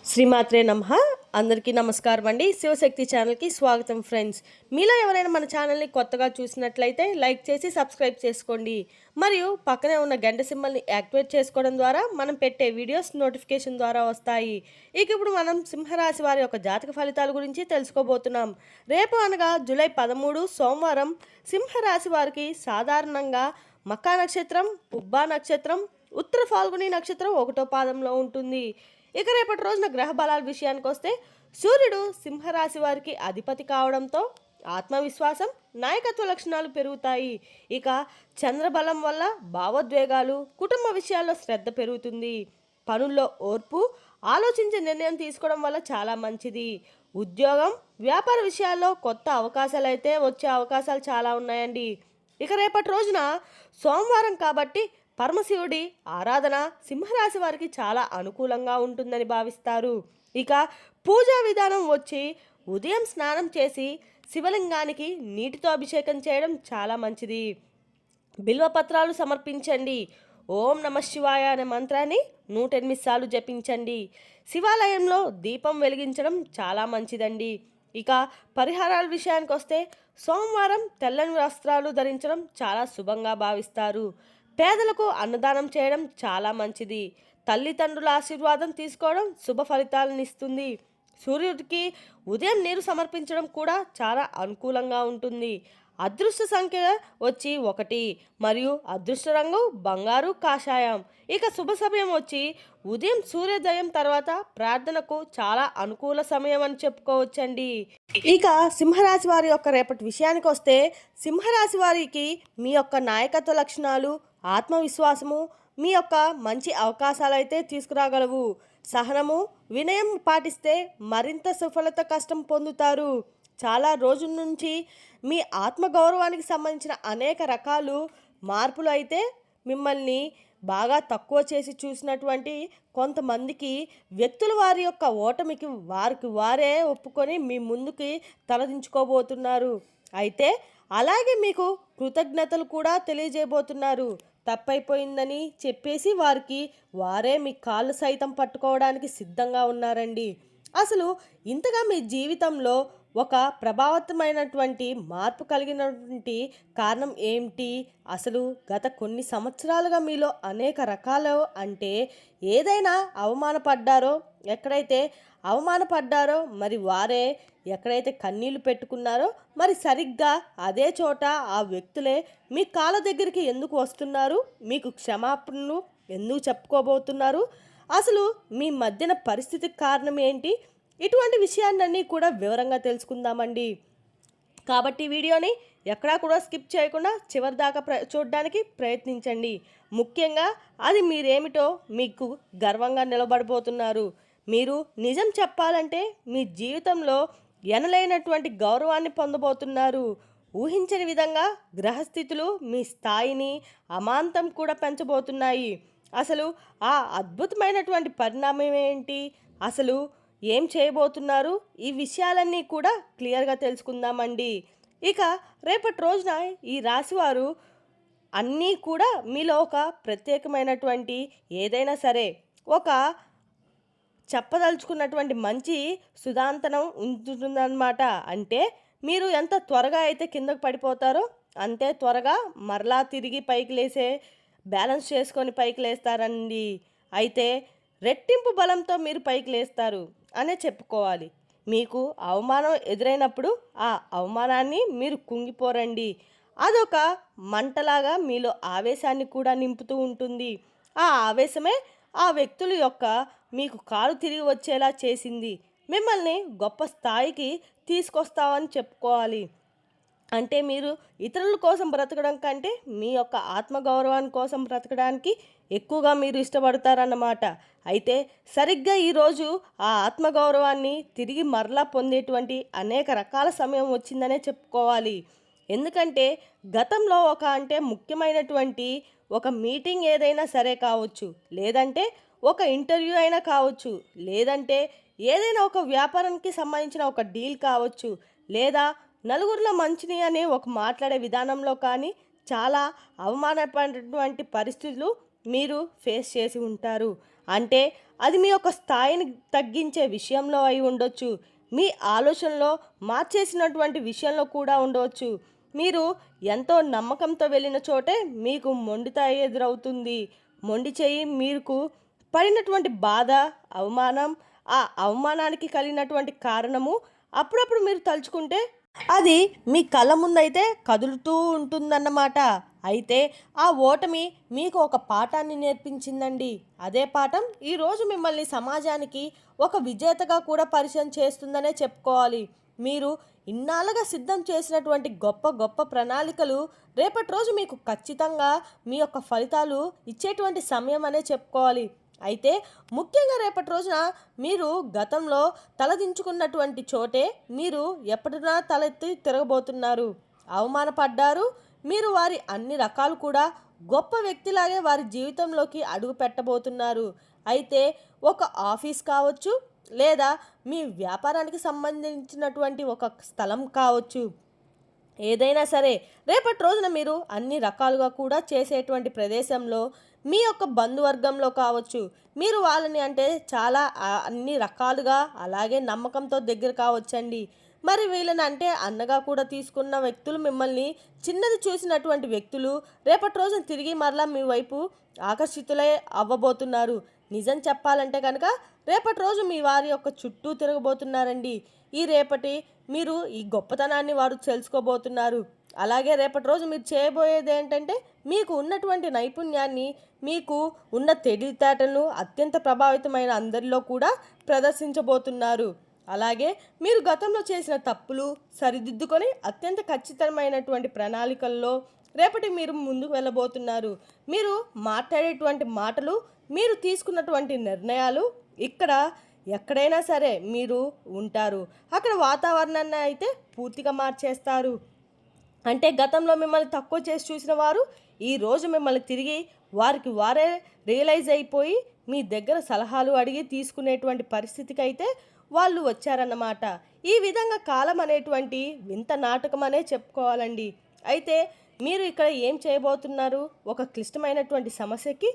శ్రీమాత్రే నమః. అందరికీ నమస్కారం అండి. శివశక్తి ఛానల్కి స్వాగతం ఫ్రెండ్స్. మీలో ఎవరైనా మన ఛానల్ని కొత్తగా చూసినట్లయితే లైక్ చేసి సబ్స్క్రైబ్ చేసుకోండి. మరియు పక్కనే ఉన్న గంట సింబల్ని యాక్టివేట్ చేసుకోవడం ద్వారా మనం పెట్టే వీడియోస్ నోటిఫికేషన్ ద్వారా వస్తాయి. ఇప్పుడు మనం సింహరాశి వారి యొక్క జాతక ఫలితాల గురించి తెలుసుకోబోతున్నాం. రేపు అనగా జూలై 13 సోమవారం సింహరాశి వారికి సాధారణంగా మకా నక్షత్రం, పుబ్బా నక్షత్రం, ఉత్తర ఫాల్గుని నక్షత్రం 1వ పాదంలో ఉంటుంది. రేపటి రోజున గ్రహ బలాల విషయానికి వస్తే సూర్యుడు సింహరాశి వారికి అధిపతి కావడంతో ఆత్మవిశ్వాసం, నాయకత్వ లక్షణాలు పెరుగుతాయి. చంద్రబలం వల్ల భావోద్వేగాలు, కుటుంబ విషయాల్లో శ్రద్ధ పెరుగుతుంది. పనుల్లో ఓర్పు, ఆలోచించే నిర్ణయం తీసుకోవడం వల్ల చాలా మంచిది. ఉద్యోగం, వ్యాపార విషయాల్లో కొత్త అవకాశాలు అయితే వచ్చే అవకాశాలు చాలా ఉన్నాయండి. రేపటి రోజున సోమవారం కాబట్టి పరమశివుడి ఆరాధన సింహరాశి వారికి చాలా అనుకూలంగా ఉంటుందని భావిస్తారు. పూజా విధానం వచ్చి ఉదయం స్నానం చేసి శివలింగానికి నీటితో అభిషేకం చేయడం చాలా మంచిది. బిల్వపత్రాలు సమర్పించండి. ఓం నమ శివాయ అనే మంత్రాన్ని 108 సార్లు జపించండి. శివాలయంలో దీపం వెలిగించడం చాలా మంచిదండి. పరిహారాల విషయానికి వస్తే సోమవారం తెల్లని వస్త్రాలు ధరించడం చాలా శుభంగా భావిస్తారు. పేదలకు అన్నదానం చేయడం చాలా మంచిది. తల్లిదండ్రుల ఆశీర్వాదం తీసుకోవడం శుభ ఫలితాలను ఇస్తుంది. సూర్యుడికి ఉదయం నీరు సమర్పించడం కూడా చాలా అనుకూలంగా ఉంటుంది. అదృష్ట సంఖ్య వచ్చి 1 మరియు అదృష్ట రంగు బంగారు కాషాయం. శుభ సమయం వచ్చి ఉదయం సూర్యోదయం తర్వాత ప్రార్థనకు చాలా అనుకూల సమయం అని చెప్పుకోవచ్చండి. సింహరాశి వారి యొక్క రేపటి విషయానికి వస్తే సింహరాశి వారికి మీ యొక్క నాయకత్వ లక్షణాలు, ఆత్మవిశ్వాసము మీ యొక్క మంచి అవకాశాలు అయితే తీసుకురాగలవు. సహనము, వినయం పాటిస్తే మరింత సఫలత కష్టం పొందుతారు. చాలా రోజుల నుంచి మీ ఆత్మగౌరవానికి సంబంధించిన అనేక రకాలు మార్పులు అయితే మిమ్మల్ని బాగా తక్కువ చేసి చూసినటువంటి కొంతమందికి వ్యక్తులు వారి యొక్క ఓటమికి వారే ఒప్పుకొని మీ ముందుకి తలదించుకోబోతున్నారు. అయితే అలాగే మీకు కృతజ్ఞతలు కూడా తెలియజేయబోతున్నారు. తప్పైపోయిందని చెప్పేసి వారే మీ కాళ్ళు సైతం పట్టుకోవడానికి సిద్ధంగా ఉన్నారండి. అసలు ఇంతగా మీ జీవితంలో ఒక ప్రభావితమైనటువంటి మార్పు కలిగినటువంటి కారణం ఏమిటి? అసలు గత కొన్ని సంవత్సరాలుగా మీలో అనేక రకాలు అంటే ఏదైనా ఎక్కడైతే అవమానపడ్డారో మరి వారే ఎక్కడైతే కన్నీళ్లు పెట్టుకున్నారో మరి సరిగ్గా అదే చోట ఆ వ్యక్తులే మీ కాళ్ళ దగ్గరికి ఎందుకు వస్తున్నారు? మీకు క్షమాపణలు ఎందుకు చెప్పుకోబోతున్నారు? అసలు మీ మధ్యన పరిస్థితికి కారణం ఏంటి? ఇటువంటి విషయాలన్నీ కూడా వివరంగా తెలుసుకుందామండి. కాబట్టి వీడియోని ఎక్కడా కూడా స్కిప్ చేయకుండా చివరి దాకా చూడడానికి ప్రయత్నించండి. ముఖ్యంగా అది మీరేమిటో మీకు గర్వంగా నిలబడబోతున్నారు. మీరు నిజం చెప్పాలంటే మీ జీవితంలో ఎనలేనటువంటి గౌరవాన్ని పొందబోతున్నారు. ఊహించని విధంగా గ్రహస్థితులు మీ స్థాయిని అమాంతం కూడా పెంచబోతున్నాయి. అసలు ఆ అద్భుతమైనటువంటి పరిణామం ఏంటి? అసలు ఏం చేయబోతున్నారు? ఈ విషయాలన్నీ కూడా క్లియర్గా తెలుసుకుందామండి. రేపటి రోజున ఈ రాశివారు అన్నీ కూడా మీలో ఒక ప్రత్యేకమైనటువంటి ఏదైనా సరే ఒక చెప్పదలుచుకున్నటువంటి మంచి సుధాంతనం ఉంటుందన్నమాట. అంటే మీరు ఎంత త్వరగా అయితే కిందకు పడిపోతారో అంతే త్వరగా మరలా తిరిగి పైకి లేసే బ్యాలెన్స్ చేసుకొని పైకి లేస్తారండి. అయితే రెట్టింపు బలంతో మీరు పైకి లేస్తారు అనే చెప్పుకోవాలి. మీకు అవమానం ఎదురైనప్పుడు ఆ అవమానాన్ని మీరు కుంగిపోరండి. అదొక మంటలాగా మీలో ఆవేశాన్ని కూడా నింపుతూ ఉంటుంది. ఆ ఆవేశమే ఆ వ్యక్తుల యొక్క మీకు కాలు తిరిగి వచ్చేలా చేసింది. మిమ్మల్ని గొప్ప స్థాయికి తీసుకొస్తామని చెప్పుకోవాలి. అంటే మీరు ఇతరుల కోసం బ్రతకడం కంటే మీ యొక్క ఆత్మగౌరవాన్ని కోసం బ్రతకడానికి ఎక్కువగా మీరు ఇష్టపడతారన్నమాట. అయితే సరిగ్గా ఈరోజు ఆ ఆత్మగౌరవాన్ని తిరిగి మరలా పొందేటువంటి అనేక రకాల సమయం వచ్చిందనే చెప్పుకోవాలి. ఎందుకంటే గతంలో ముఖ్యమైనటువంటి ఒక మీటింగ్ ఏదైనా సరే కావచ్చు, లేదంటే ఒక ఇంటర్వ్యూ అయినా కావచ్చు, లేదంటే ఏదైనా ఒక వ్యాపారానికి సంబంధించిన ఒక డీల్ కావచ్చు, లేదా నలుగురిలో మంచిని అనే ఒక మాట్లాడే విధానంలో కానీ చాలా అవమానపడినటువంటి పరిస్థితులు మీరు ఫేస్ చేసి ఉంటారు. అంటే అది మీ యొక్క స్థాయిని తగ్గించే విషయంలో అయి ఉండొచ్చు, మీ ఆలోచనలో మార్చేసినటువంటి విషయంలో కూడా ఉండవచ్చు. మీరు ఎంతో నమ్మకంతో వెళ్ళిన చోటే మీకు మొండితాయి ఎదురవుతుంది. మొండి చెయ్యి మీకు పడినటువంటి బాధ, అవమానం, ఆ అవమానానికి కలిగినటువంటి కారణము అప్పుడప్పుడు మీరు తలుచుకుంటే అది మీ కళ్ళ ముందైతే కదులుతూ ఉంటుందన్నమాట. అయితే ఆ ఓటమి మీకు ఒక పాఠాన్ని నేర్పించిందండి. అదే పాఠం ఈరోజు మిమ్మల్ని సమాజానికి ఒక విజేతగా కూడా పరిచయం చేస్తుందనే చెప్పుకోవాలి. మీరు ఇన్నాళ్ళుగా సిద్ధం చేసినటువంటి గొప్ప గొప్ప ప్రణాళికలు రేపటి రోజు మీకు ఖచ్చితంగా మీ యొక్క ఫలితాలు ఇచ్చేటువంటి సమయం అనే చెప్పుకోవాలి. అయితే ముఖ్యంగా రేపటి రోజున మీరు గతంలో తలదించుకున్నటువంటి చోటే మీరు ఎప్పటినా తలెత్తి తిరగబోతున్నారు. అవమానపడ్డారు. మీరు వారి అన్ని రకాలు కూడా గొప్ప వ్యక్తిలాగే వారి జీవితంలోకి అడుగు పెట్టబోతున్నారు. అయితే ఒక ఆఫీస్ కావచ్చు, లేదా మీ వ్యాపారానికి సంబంధించినటువంటి ఒక స్థలం కావచ్చు, ఏదైనా సరే రేపటి రోజున మీరు అన్ని రకాలుగా కూడా చేసేటువంటి ప్రదేశంలో మీ యొక్క బంధువర్గంలో కావచ్చు, మీరు వాళ్ళని అంటే చాలా అన్ని రకాలుగా అలాగే నమ్మకంతో దగ్గర కావచ్చండి. మరి వీళ్ళని అంటే అన్నగా కూడా తీసుకున్న వ్యక్తులు, మిమ్మల్ని చిన్నది చూసినటువంటి వ్యక్తులు రేపటి రోజున తిరిగి మరలా మీ వైపు ఆకర్షితులై అవ్వబోతున్నారు. నిజం చెప్పాలంటే కనుక రేపటి రోజు మీ వారి యొక్క చుట్టూ తిరగబోతున్నారండి. ఈ రేపటి మీరు ఈ గొప్పతనాన్ని వారు తెలుసుకోబోతున్నారు. అలాగే రేపటి రోజు మీరు చేయబోయేది ఏంటంటే మీకు ఉన్నటువంటి నైపుణ్యాన్ని, మీకు ఉన్న తెలివితేటలను అత్యంత ప్రభావితమైన అందరిలో కూడా ప్రదర్శించబోతున్నారు. అలాగే మీరు గతంలో చేసిన తప్పులు సరిదిద్దుకొని అత్యంత ఖచ్చితమైనటువంటి ప్రణాళికల్లో రేపటి మీరు ముందుకు వెళ్ళబోతున్నారు. మీరు మాట్లాడేటువంటి మాటలు, మీరు తీసుకున్నటువంటి నిర్ణయాలు ఇక్కడ ఎక్కడైనా సరే మీరు ఉంటారు. అక్కడ వాతావరణాన్ని అయితే పూర్తిగా మార్చేస్తారు. అంటే గతంలో మిమ్మల్ని తక్కువ చేసి చూసిన వారు ఈరోజు మిమ్మల్ని తిరిగి వారికి వారే రియలైజ్ అయిపోయి మీ దగ్గర సలహాలు అడిగి తీసుకునేటువంటి పరిస్థితికి అయితే వాళ్ళు వచ్చారన్నమాట. ఈ విధంగా కాలం అనేటువంటి వింత నాటకం అనే చెప్పుకోవాలండి. అయితే మీరు ఇక్కడ ఏం చేయబోతున్నారు? ఒక క్లిష్టమైనటువంటి సమస్యకి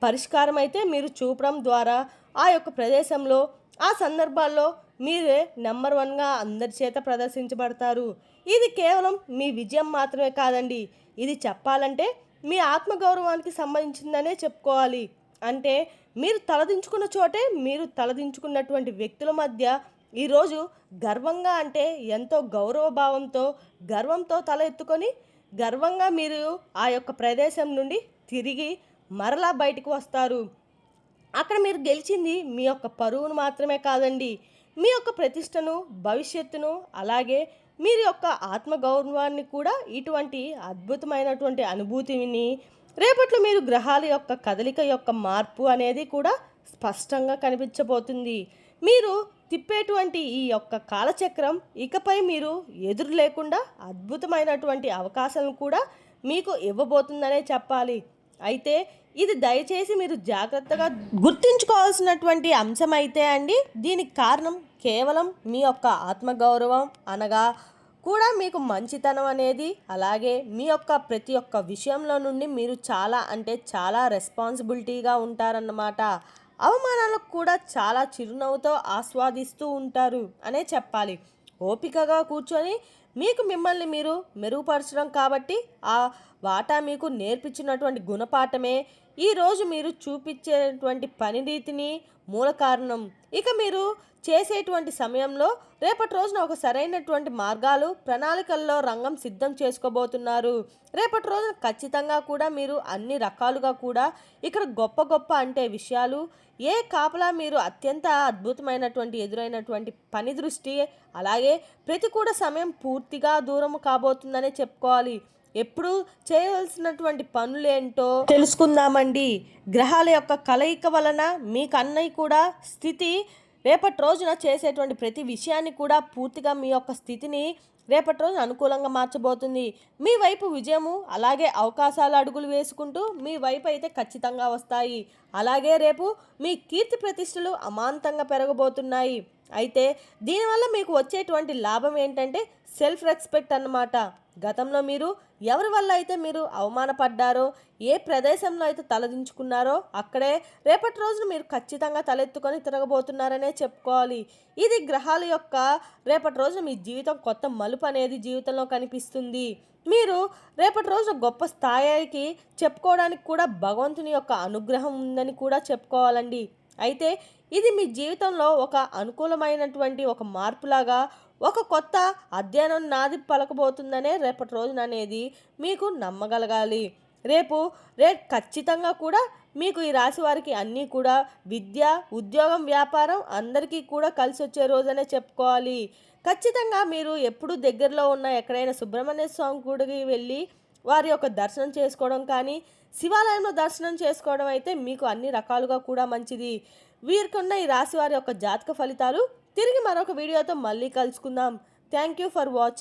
పరిష్కారం అయితే మీరు చూపడం ద్వారా ఆ యొక్క ప్రదేశంలో, ఆ సందర్భాల్లో మీరే నెంబర్ వన్గా అందరి చేత ప్రదర్శించబడతారు. ఇది కేవలం మీ విజయం మాత్రమే కాదండి, ఇది చెప్పాలంటే మీ ఆత్మగౌరవానికి సంబంధించిందనే చెప్పుకోవాలి. అంటే మీరు తలదించుకున్న చోటే మీరు తలదించుకున్నటువంటి వ్యక్తుల మధ్య ఈరోజు గర్వంగా, అంటే ఎంతో గౌరవభావంతో గర్వంతో తల ఎత్తుకొని గర్వంగా మీరు ఆ యొక్క ప్రదేశం నుండి తిరిగి మరలా బయటకు వస్తారు. అక్కడ మీరు గెలిచింది మీ యొక్క పరువును మాత్రమే కాదండి, మీ యొక్క ప్రతిష్టను, భవిష్యత్తును, అలాగే మీరు యొక్క ఆత్మగౌరవాన్ని కూడా ఇటువంటి అద్భుతమైనటువంటి అనుభూతిని రేపట్లో మీరు గ్రహాల యొక్క కదలిక యొక్క మార్పు అనేది కూడా స్పష్టంగా కనిపించబోతుంది. మీరు తిప్పేటువంటి ఈ యొక్క కాలచక్రం ఇకపై మీరు ఎదురు లేకుండా అద్భుతమైనటువంటి అవకాశాలను కూడా మీకు ఇవ్వబోతుందనే చెప్పాలి. అయితే ఇది దయచేసి మీరు జాగ్రత్తగా గుర్తుంచుకోవాల్సినటువంటి అంశం అయితే అండి, దీనికి కారణం కేవలం మీ యొక్క ఆత్మగౌరవం అనగా కూడా మీకు మంచితనం అనేది, అలాగే మీ యొక్క ప్రతి ఒక్క విషయంలో నుండి మీరు చాలా అంటే చాలా రెస్పాన్సిబిలిటీగా ఉంటారన్నమాట. అవమానాలకు కూడా చాలా చిరునవ్వుతో ఆస్వాదిస్తూ ఉంటారు అనే చెప్పాలి. ఓపికగా కూర్చొని మీకు మిమ్మల్ని మీరు మెరుగుపరచడం కాబట్టి ఆ వాటా మీకు నేర్పించినటువంటి గుణపాఠమే ఈరోజు మీరు చూపించేటువంటి పని రీతిని మూల కారణం. ఇక మీరు చేసేటువంటి సమయంలో రేపటి రోజున ఒక సరైనటువంటి మార్గాలు, ప్రణాళికల్లో రంగం సిద్ధం చేసుకోబోతున్నారు. రేపటి రోజున ఖచ్చితంగా కూడా మీరు అన్ని రకాలుగా కూడా ఇక్కడ గొప్ప గొప్ప అంటే విషయాలు, ఏ కాపలా మీరు అత్యంత అద్భుతమైనటువంటి ఎదురైనటువంటి పని దృష్టి, అలాగే ప్రతికూల సమయం పూర్తిగా దూరం కాబోతుందనే చెప్పుకోవాలి. ఎప్పుడు చేయవలసినటువంటి పనులేంటో తెలుసుకుందామండి. గ్రహాల యొక్క కలయిక వలన మీకు అన్నయ్య కూడా స్థితి రేపటి రోజున చేసేటువంటి ప్రతి విషయాన్ని కూడా పూర్తిగా మీ యొక్క స్థితిని రేపటి రోజున అనుకూలంగా మార్చబోతుంది. మీ వైపు విజయము అలాగే అవకాశాలు అడుగులు వేసుకుంటూ మీ వైపు అయితే ఖచ్చితంగా వస్తాయి. అలాగే రేపు మీ కీర్తి ప్రతిష్టలు అమాంతంగా పెరగబోతున్నాయి. అయితే దీనివల్ల మీకు వచ్చేటువంటి లాభం ఏంటంటే సెల్ఫ్ రెస్పెక్ట్ అన్నమాట. గతంలో మీరు ఎవరి వల్ల అయితే మీరు అవమానపడ్డారో, ఏ ప్రదేశంలో అయితే తలదించుకున్నారో అక్కడే రేపటి రోజున మీరు ఖచ్చితంగా తలెత్తుకొని తిరగబోతున్నారనే చెప్పుకోవాలి. ఇది గ్రహాల యొక్క రేపటి రోజున మీ జీవితం కొత్త మలుపు అనేది జీవితంలో కనిపిస్తుంది. మీరు రేపటి రోజున గొప్ప స్థాయికి చెప్పుకోవడానికి కూడా భగవంతుని యొక్క అనుగ్రహం ఉందని కూడా చెప్పుకోవాలండి. అయితే ఇది మీ జీవితంలో ఒక అనుకూలమైనటువంటి ఒక మార్పులాగా ఒక కొత్త అధ్యయనం నాది పలకబోతుందనే రేపటి రోజున అనేది మీకు నమ్మగలగాలి. రేపు ఖచ్చితంగా కూడా మీకు ఈ రాశి వారికి అన్నీ కూడా విద్య, ఉద్యోగం, వ్యాపారం అందరికీ కూడా కలిసి వచ్చే రోజనే చెప్పుకోవాలి. ఖచ్చితంగా మీరు ఎప్పుడు దగ్గరలో ఉన్న ఎక్కడైనా సుబ్రహ్మణ్య స్వామి గుడికి వెళ్ళి వారి యొక్క దర్శనం చేసుకోవడం కానీ, శివాలయంలో దర్శనం చేసుకోవడం అయితే మీకు అన్ని రకాలుగా కూడా మంచిది. వీరికున్న ఈ రాశి వారి యొక్క జాతక ఫలితాలు తిరిగి మరొక వీడియోతో మళ్ళీ కలుసుకుందాం. Thank you for watching.